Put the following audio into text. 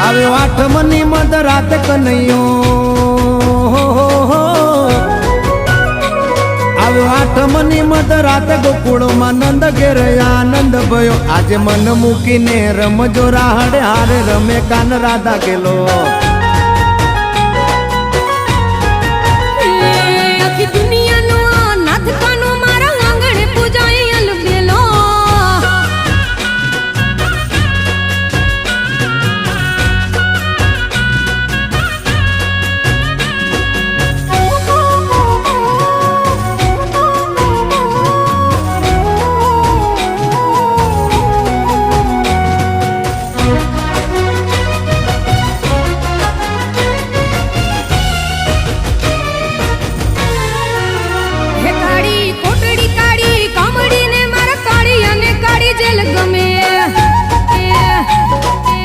આવ્યો આઠમની મધ રાત કનૈયો, આવ્યો આઠમની મધ રાત ગોકુળમાં નંદ ઘેર આનંદ ભયો. આજે મન મૂકીને રમજો રાહડે હારે રમે કાન રાધા કેલો.